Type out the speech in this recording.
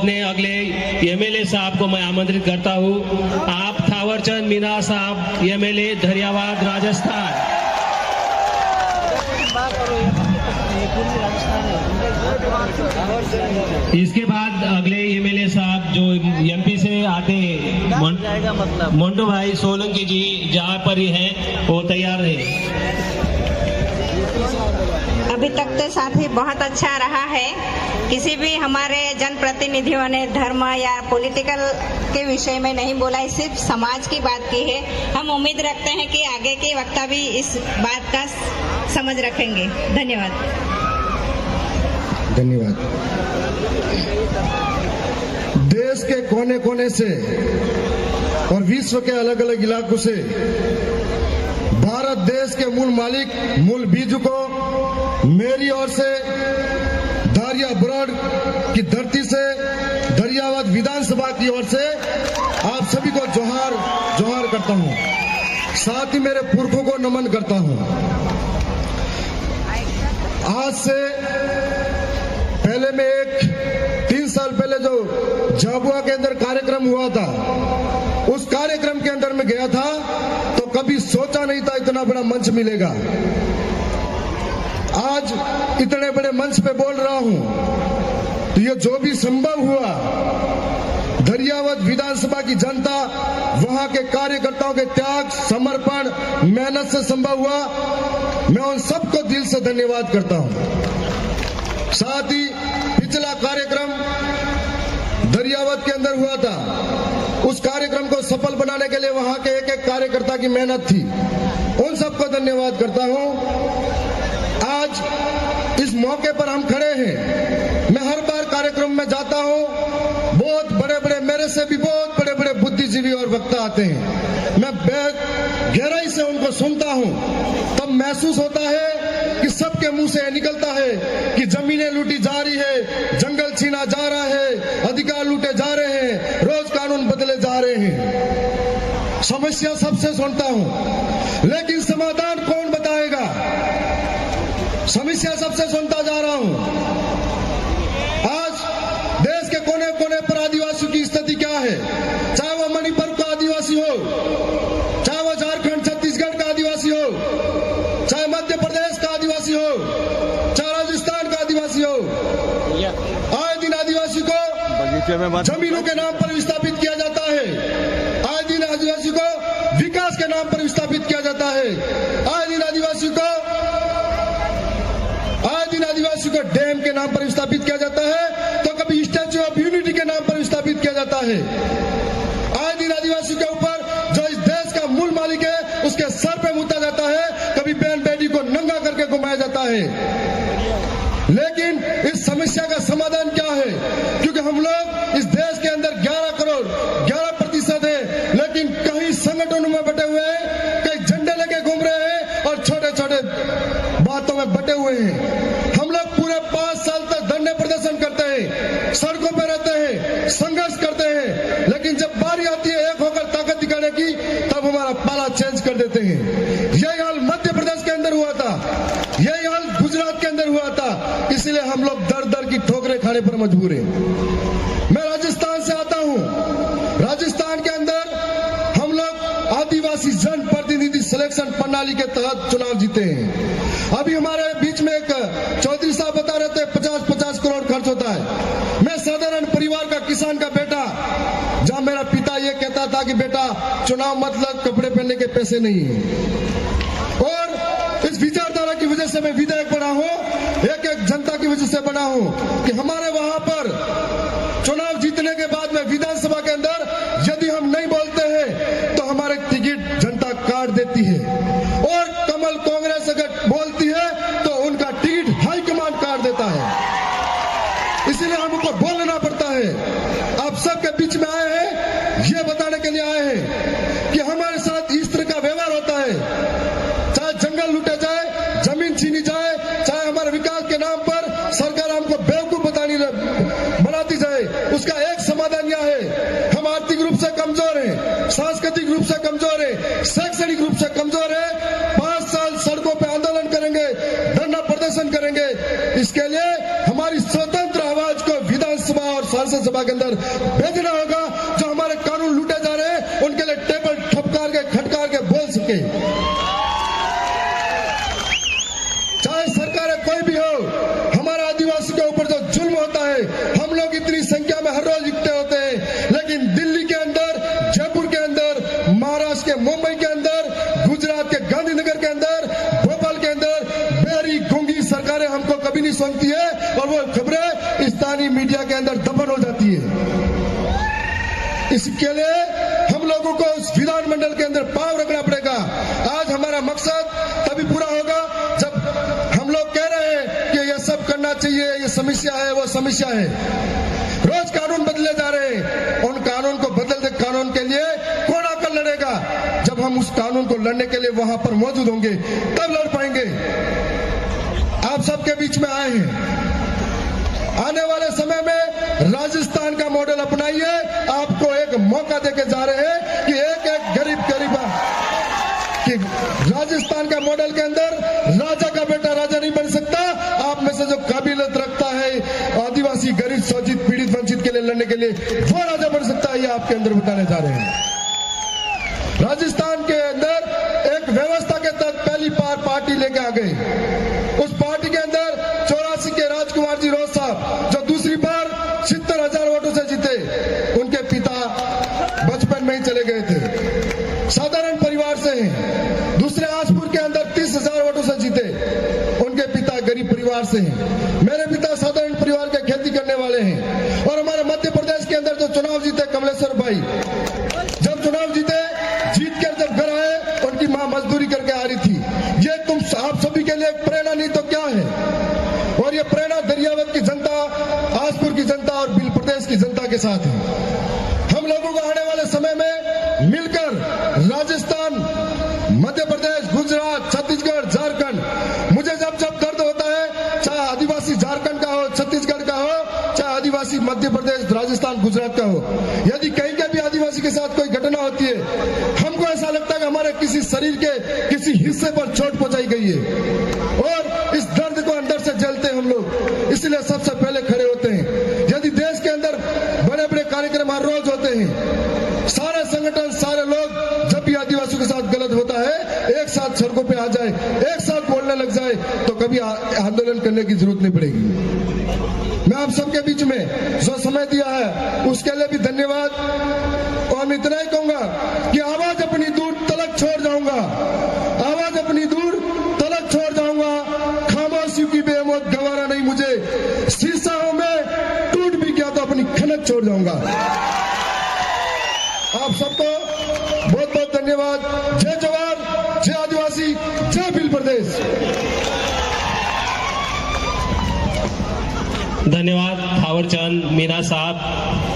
अपने अगले एमएलए साहब को मैं आमंत्रित करता हूँ। आप थावरचंद मीना साहब, एमएलए धरियावाद, राजस्थान। इसके बाद अगले एमएलए साहब जो एमपी से आते हैं, मोन्टू भाई सोलंकी जी जहाँ पर ही हैं वो तैयार है। अभी तक तो साथी बहुत अच्छा रहा है। किसी भी हमारे जनप्रतिनिधियों ने धर्म या पॉलिटिकल के विषय में नहीं बोला है, सिर्फ समाज की बात की है। हम उम्मीद रखते हैं कि आगे के वक्ता भी इस बात का समझ रखेंगे। धन्यवाद। धन्यवाद। देश के कोने कोने से और विश्व के अलग अलग इलाकों से भारत देश के मूल मालिक, मूल बीज को मेरी ओर से धारिया बुराड़ की धरती से, धरियावाद विधानसभा की ओर से आप सभी को जोहार जोहार करता हूं। साथ ही मेरे पुरखों को नमन करता हूं। आज से पहले में 3 साल पहले जो झाबुआ के अंदर कार्यक्रम हुआ था, उस कार्यक्रम के अंदर में गया था तो कभी सोचा नहीं था इतना बड़ा मंच मिलेगा। आज इतने बड़े मंच पे बोल रहा हूं तो ये जो भी संभव हुआ, धरियावाद विधानसभा की जनता, वहां के कार्यकर्ताओं के त्याग, समर्पण, मेहनत से संभव हुआ। मैं उन सबको दिल से धन्यवाद करता हूं। साथ ही पिछला कार्यक्रम धरियावाद के अंदर हुआ था, उस कार्यक्रम को सफल बनाने के लिए वहां के एक एक कार्यकर्ता की मेहनत थी। उन सबको धन्यवाद करता हूं। आज इस मौके पर हम खड़े हैं। मैं हर बार कार्यक्रम में जाता हूं, बहुत बड़े बड़े, मेरे से भी बहुत बड़े बड़े बुद्धिजीवी और वक्ता आते हैं। मैं गहराई से उनको सुनता हूं, तब महसूस होता है कि सबके मुंह से निकलता है कि जमीनें लूटी जा रही है, जंगल छीना जा रहा है, अधिकार लूटे जा रहे हैं, रोज कानून बदले जा रहे हैं। समस्या सबसे सुनता हूं, लेकिन समाधान कौन बताएगा? समस्या सबसे सुनता जा रहा हूं। आज देश के कोने कोने पर आदिवासियों की स्थिति क्या है? चाहे वो मणिपुर का आदिवासी हो, चाहे वो झारखंड छत्तीसगढ़ का आदिवासी हो, चाहे मध्य प्रदेश का आदिवासी हो, चाहे राजस्थान का आदिवासी हो, आए दिन आदिवासी को जमीनों के नाम पर विस्थापित किया जाता है। आए दिन आदिवासी को विकास के नाम पर विस्थापित किया जाता है। आए दिन आदिवासी को डैम के नाम पर विस्थापित किया जाता है, तो कभी स्टैच्यू ऑफ यूनिटी के नाम पर विस्थापित किया जाता है। आए दिन आदिवासी के ऊपर जो इस देश का मूल मालिक है उसके सर पे मुद्दा जाता है, कभी बहन बेटी को नंगा करके घुमाया जाता है। लेकिन इस समस्या का समाधान क्या है? क्योंकि हम लोग इस देश के अंदर 11 करोड़ 11% है, लेकिन कहीं संगठनों में बटे हुए हैं, कहीं झंडे लेके घूम रहे हैं और छोटे छोटे बातों में बटे हुए हैं। हम लोग पूरे 5 साल तक धरने प्रदर्शन करते हैं, सड़कों पर रहते हैं, संघर्ष करते हैं, लेकिन जब बारी आती है एक होकर ताकत दिखाने की, तब हमारा पाला चेंज कर देते हैं। यही हाल मध्य प्रदेश के अंदर हुआ था, यही हाल गुजरात के अंदर हुआ था। इसलिए हम लोग दर दर की ठोकरें खाने पर मजबूर हैं। मैं राजस्थान से आता हूं। राजस्थान के अंदर हम लोग आदिवासी जन प्रतिनिधि सिलेक्शन प्रणाली के तहत चुनाव जीते हैं। अभी हमारे बीच में एक चौधरी साहब बता रहे थे 50-50 करोड़ खर्च होता है। मैं साधारण परिवार का, किसान का बेटा, जहां मेरा पिता ये कहता था कि बेटा चुनाव मतलब कपड़े पहनने के पैसे नहीं है। और इस विचारधारा की वजह से मैं विधायक बना हूं, एक एक जनता की वजह से बना हूं कि हमारे वहां पर चुनाव जीतने के बाद में विधानसभा के अंदर यदि हम नहीं बोलते हैं तो हमारे टिकट जनता काट देती है, और कमल कांग्रेस अगर बोलती है तो उनका टिकट हाईकमान काट देता है। इसलिए हमको बोलना पड़ता है। आप सबके बीच में आए हैं, ये बताने के लिए आए हैं कि हमारे साथ इस तरह का व्यवहार होता है। चाहे जंगल लूटे जाए, जमीन छीनी जाए, चाहे हमारे विकास के नाम पर सरकार हमको बेवकूफ बनाती जाए, उसका एक समाधान यह है, हम आर्थिक रूप से कमजोर हैं, सांस्कृतिक रूप से कमजोर है, शैक्षणिक रूप से कमजोर है। 5 साल सड़कों पर आंदोलन करेंगे, धरना प्रदर्शन करेंगे। इसके लिए हमारी स्वतंत्र आवाज को विधानसभा और संसद सभा के अंदर भेजना होगा, जो हमारे कानून लूटे जा रहे हैं उनके लिए टेबल ठपकार के खटकार के बोल सके। चाहे सरकारें कोई भी हो, हमारे आदिवासी के ऊपर जो जुल्म होता है, हम लोग इतनी संख्या में हर रोज इकट्ठे होते हैं, लेकिन दिल्ली के अंदर, जयपुर के अंदर, महाराष्ट्र के मुंबई के अंदर, गुजरात के गांधीनगर के अंदर, भोपाल के अंदर बेरी गूंगी सरकारें हमको कभी नहीं सुनती है और वो खबरें स्थानीय मीडिया के अंदर दफन हो जाती है। इसके लिए हम लोगों को उस विधानमंडल के अंदर पांव रखना पड़ेगा। आज हमारा मकसद तभी पूरा होगा जब हम लोग कह रहे हैं कि ये सब करना चाहिए, ये समस्या है, वो समस्या है। रोज कानून बदले जा रहे हैं, उन कानून को बदलते कानून के लिए कौन आकर लड़ेगा? जब हम उस कानून को लड़ने के लिए वहां पर मौजूद होंगे तब लड़ पाएंगे। आप सबके बीच में आए हैं, आने वाले समय में राजस्थान का मॉडल अपनाइए। आपको एक मौका देके जा रहे हैं कि एक एक गरीब कि राजस्थान का मॉडल के अंदर राजा का बेटा राजा नहीं बन सकता। आप में से जो काबिलियत रखता है आदिवासी गरीब शोषित पीड़ित वंचित के लिए लड़ने के लिए, वो राजा बन सकता है। ये आपके अंदर बताने जा रहे हैं। राजस्थान के अंदर एक व्यवस्था के तहत पहली बार पार्टी लेके आ गई। उस पार्टी के अंदर 84 के राजकुमार जी रोज साहब, जो दूसरी बार 70,000 वोटों से जीते, उनके पिता बचपन में ही चले गए थे, साधारण परिवार से हैं। दूसरे आसपुर के अंदर 30,000 वोटों से जीते, उनके पिता गरीब परिवार से हैं। मेरे पिता साधारण परिवार के खेती करने वाले हैं। और हमारे मध्य प्रदेश के अंदर जो चुनाव जीते कमलेश्वर भाई, जब चुनाव जीते, जीत कर जब घर आए, उनकी मां मजदूरी करके आ रही थी। ये तुम आप सभी के लिए प्रेरणा नहीं तो क्या है? और ये प्रेरणा दरियावत की जनता, आसपुर की जनता और बिल प्रदेश की जनता के साथ है। हम लोगों को आने वाले समय में मिलकर राजस्थान, मध्य प्रदेश, गुजरात, छत्तीसगढ़, झारखंड, मुझे जब जब दर्द होता है, चाहे आदिवासी झारखंड का हो, छत्तीसगढ़ का हो, चाहे आदिवासी मध्य प्रदेश, राजस्थान, गुजरात का हो, यदि कहीं के भी आदिवासी के साथ कोई घटना होती है, हमको ऐसा लगता है कि हमारे किसी शरीर के किसी हिस्से पर चोट पहुंचाई गई है और इस दर्द को अंदर से जलते हम लोग, इसलिए सबसे पहले खड़े होते हैं। यदि देश के अंदर बड़े बड़े कार्यक्रम हर रोज होते हैं, सारे संगठन, सारे लोग जब भी आदिवासियों के साथ गलत होता है एक साथ सड़कों पे आ जाए, एक साथ बोलने लग जाए, तो कभी आंदोलन करने की जरूरत नहीं पड़ेगी। मैं आप सबके बीच में जो समय दिया है उसके लिए भी धन्यवाद। और मैं इतना ही कहूंगा कि आवाज अपनी दूर तलक छोड़ जाऊंगा, आवाज अपनी दूर तलक छोड़ जाऊंगा। खामोशी की बेमौत गवारा नहीं मुझे, शीशा हूं मैं, टूट भी गया तो अपनी खनक छोड़ जाऊंगा। आप सबको बहुत बहुत धन्यवाद। जय जवान, जय आदिवासी, जय बिल प्रदेश। धन्यवाद थावरचंद मीना साहब।